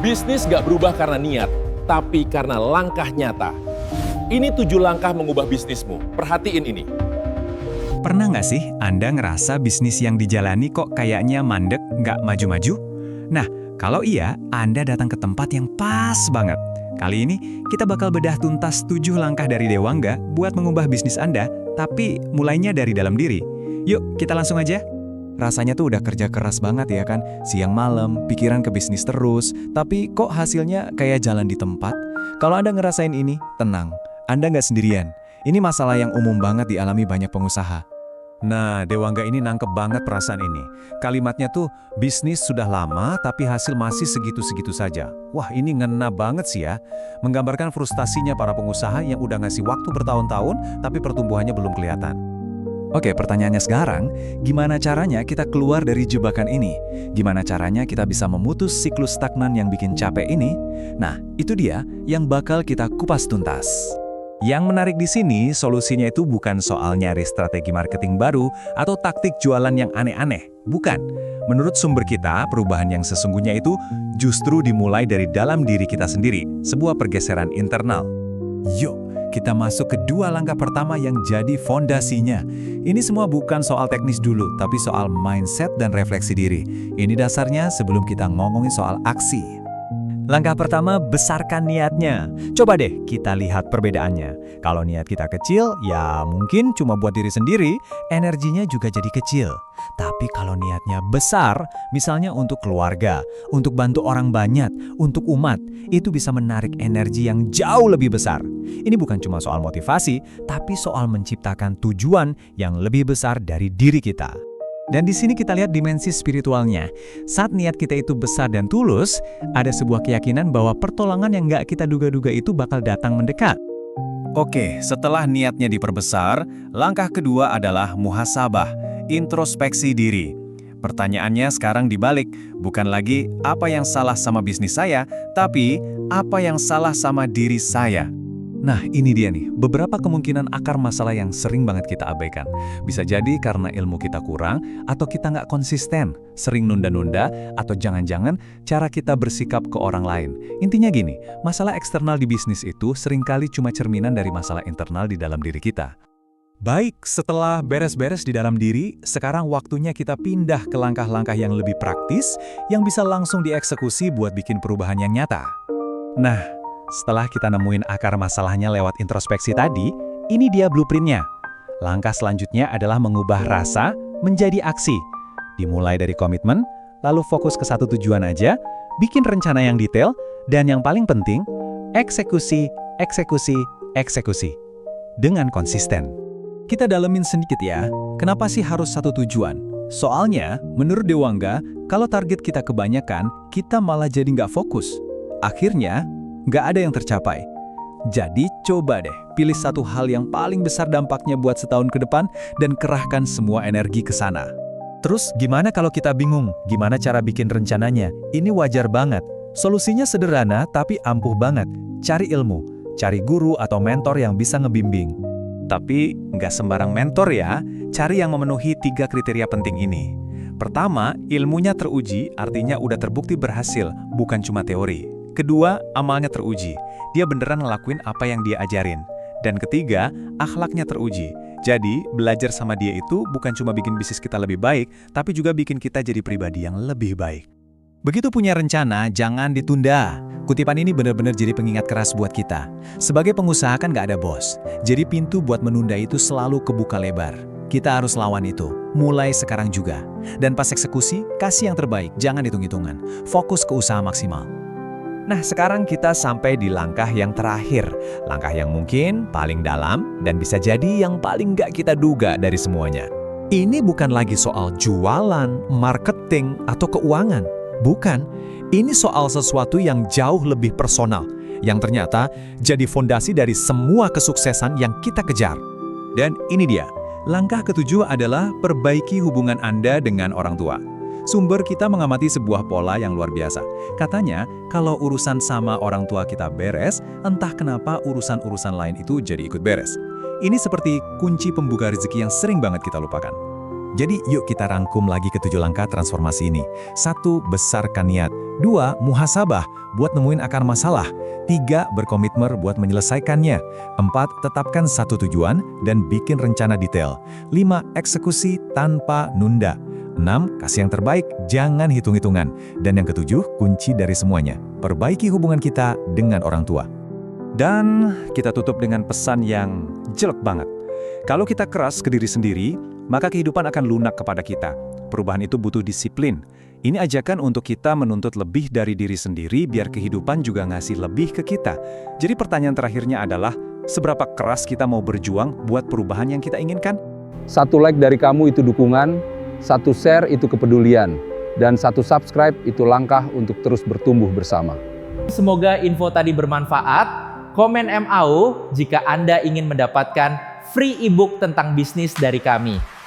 Bisnis gak berubah karena niat, tapi karena langkah nyata. Ini 7 langkah mengubah bisnismu. Perhatiin ini. Pernah nggak sih Anda ngerasa bisnis yang dijalani kok kayaknya mandek, nggak maju-maju? Nah, kalau iya, Anda datang ke tempat yang pas banget. Kali ini, kita bakal bedah tuntas 7 langkah dari Dewangga buat mengubah bisnis Anda, tapi mulainya dari dalam diri. Yuk, kita langsung aja. Rasanya tuh udah kerja keras banget ya kan, siang malam, pikiran ke bisnis terus, tapi kok hasilnya kayak jalan di tempat? Kalau Anda ngerasain ini, tenang, Anda nggak sendirian. Ini masalah yang umum banget dialami banyak pengusaha. Nah, Dewangga ini nangkep banget perasaan ini. Kalimatnya tuh, bisnis sudah lama tapi hasil masih segitu-segitu saja. Wah, ini ngena banget sih ya. Menggambarkan frustasinya para pengusaha yang udah ngasih waktu bertahun-tahun tapi pertumbuhannya belum kelihatan. Oke, pertanyaannya sekarang, gimana caranya kita keluar dari jebakan ini? Gimana caranya kita bisa memutus siklus stagnan yang bikin capek ini? Nah, itu dia yang bakal kita kupas tuntas. Yang menarik di sini, solusinya itu bukan soal nyari strategi marketing baru atau taktik jualan yang aneh-aneh. Bukan. Menurut sumber kita, perubahan yang sesungguhnya itu justru dimulai dari dalam diri kita sendiri, sebuah pergeseran internal. Yuk, kita masuk ke 2 langkah pertama yang jadi fondasinya. Ini semua bukan soal teknis dulu, tapi soal mindset dan refleksi diri. Ini dasarnya sebelum kita ngomongin soal aksi. Langkah pertama, besarkan niatnya. Coba deh kita lihat perbedaannya. Kalau niat kita kecil, ya mungkin cuma buat diri sendiri, energinya juga jadi kecil. Tapi kalau niatnya besar, misalnya untuk keluarga, untuk bantu orang banyak, untuk umat, itu bisa menarik energi yang jauh lebih besar. Ini bukan cuma soal motivasi, tapi soal menciptakan tujuan yang lebih besar dari diri kita. Dan di sini kita lihat dimensi spiritualnya. Saat niat kita itu besar dan tulus, ada sebuah keyakinan bahwa pertolongan yang nggak kita duga-duga itu bakal datang mendekat. Oke, setelah niatnya diperbesar, langkah kedua adalah muhasabah, introspeksi diri. Pertanyaannya sekarang dibalik, bukan lagi apa yang salah sama bisnis saya, tapi apa yang salah sama diri saya. Nah, ini dia nih, beberapa kemungkinan akar masalah yang sering banget kita abaikan. Bisa jadi karena ilmu kita kurang, atau kita nggak konsisten, sering nunda-nunda, atau jangan-jangan cara kita bersikap ke orang lain. Intinya gini, masalah eksternal di bisnis itu seringkali cuma cerminan dari masalah internal di dalam diri kita. Baik, setelah beres-beres di dalam diri, sekarang waktunya kita pindah ke langkah-langkah yang lebih praktis, yang bisa langsung dieksekusi buat bikin perubahan yang nyata. Nah, setelah kita nemuin akar masalahnya lewat introspeksi tadi, ini dia blueprintnya. Langkah selanjutnya adalah mengubah rasa menjadi aksi. Dimulai dari komitmen, lalu fokus ke satu tujuan aja, bikin rencana yang detail, dan yang paling penting, eksekusi, eksekusi, eksekusi. Dengan konsisten. Kita dalemin sedikit ya, kenapa sih harus satu tujuan? Soalnya, menurut Dewangga, kalau target kita kebanyakan, kita malah jadi nggak fokus. Akhirnya, nggak ada yang tercapai. Jadi coba deh, pilih satu hal yang paling besar dampaknya buat setahun ke depan dan kerahkan semua energi ke sana. Terus gimana kalau kita bingung? Gimana cara bikin rencananya? Ini wajar banget. Solusinya sederhana tapi ampuh banget. Cari ilmu, cari guru atau mentor yang bisa ngebimbing. Tapi nggak sembarang mentor ya, cari yang memenuhi 3 kriteria penting ini. Pertama, ilmunya teruji, artinya udah terbukti berhasil, bukan cuma teori. Kedua, amalnya teruji. Dia beneran ngelakuin apa yang dia ajarin. Dan ketiga, akhlaknya teruji. Jadi, belajar sama dia itu bukan cuma bikin bisnis kita lebih baik, tapi juga bikin kita jadi pribadi yang lebih baik. Begitu punya rencana, jangan ditunda. Kutipan ini benar-benar jadi pengingat keras buat kita. Sebagai pengusaha kan nggak ada bos. Jadi pintu buat menunda itu selalu kebuka lebar. Kita harus lawan itu, mulai sekarang juga. Dan pas eksekusi, kasih yang terbaik, jangan hitung-hitungan. Fokus ke usaha maksimal. Nah, sekarang kita sampai di langkah yang terakhir. Langkah yang mungkin paling dalam dan bisa jadi yang paling nggak kita duga dari semuanya. Ini bukan lagi soal jualan, marketing, atau keuangan. Bukan, ini soal sesuatu yang jauh lebih personal, yang ternyata jadi fondasi dari semua kesuksesan yang kita kejar. Dan ini dia, langkah ketujuh adalah perbaiki hubungan Anda dengan orang tua. Sumber kita mengamati sebuah pola yang luar biasa. Katanya, kalau urusan sama orang tua kita beres, entah kenapa urusan-urusan lain itu jadi ikut beres. Ini seperti kunci pembuka rezeki yang sering banget kita lupakan. Jadi yuk kita rangkum lagi ke 7 langkah transformasi ini. 1. Besarkan niat. 2. Muhasabah, buat nemuin akar masalah. 3. Berkomitmen buat menyelesaikannya. 4. Tetapkan satu tujuan dan bikin rencana detail. 5. Eksekusi tanpa nunda. 6. Kasih yang terbaik, jangan hitung-hitungan. Dan yang ketujuh, kunci dari semuanya, perbaiki hubungan kita dengan orang tua. Dan kita tutup dengan pesan yang jelek banget. Kalau kita keras ke diri sendiri, maka kehidupan akan lunak kepada kita. Perubahan itu butuh disiplin. Ini ajakan untuk kita menuntut lebih dari diri sendiri biar kehidupan juga ngasih lebih ke kita. Jadi pertanyaan terakhirnya adalah, seberapa keras kita mau berjuang buat perubahan yang kita inginkan? 1 like dari kamu itu dukungan, 1 share itu kepedulian, dan 1 subscribe itu langkah untuk terus bertumbuh bersama. Semoga info tadi bermanfaat. Komen MAU jika Anda ingin mendapatkan free ebook tentang bisnis dari kami.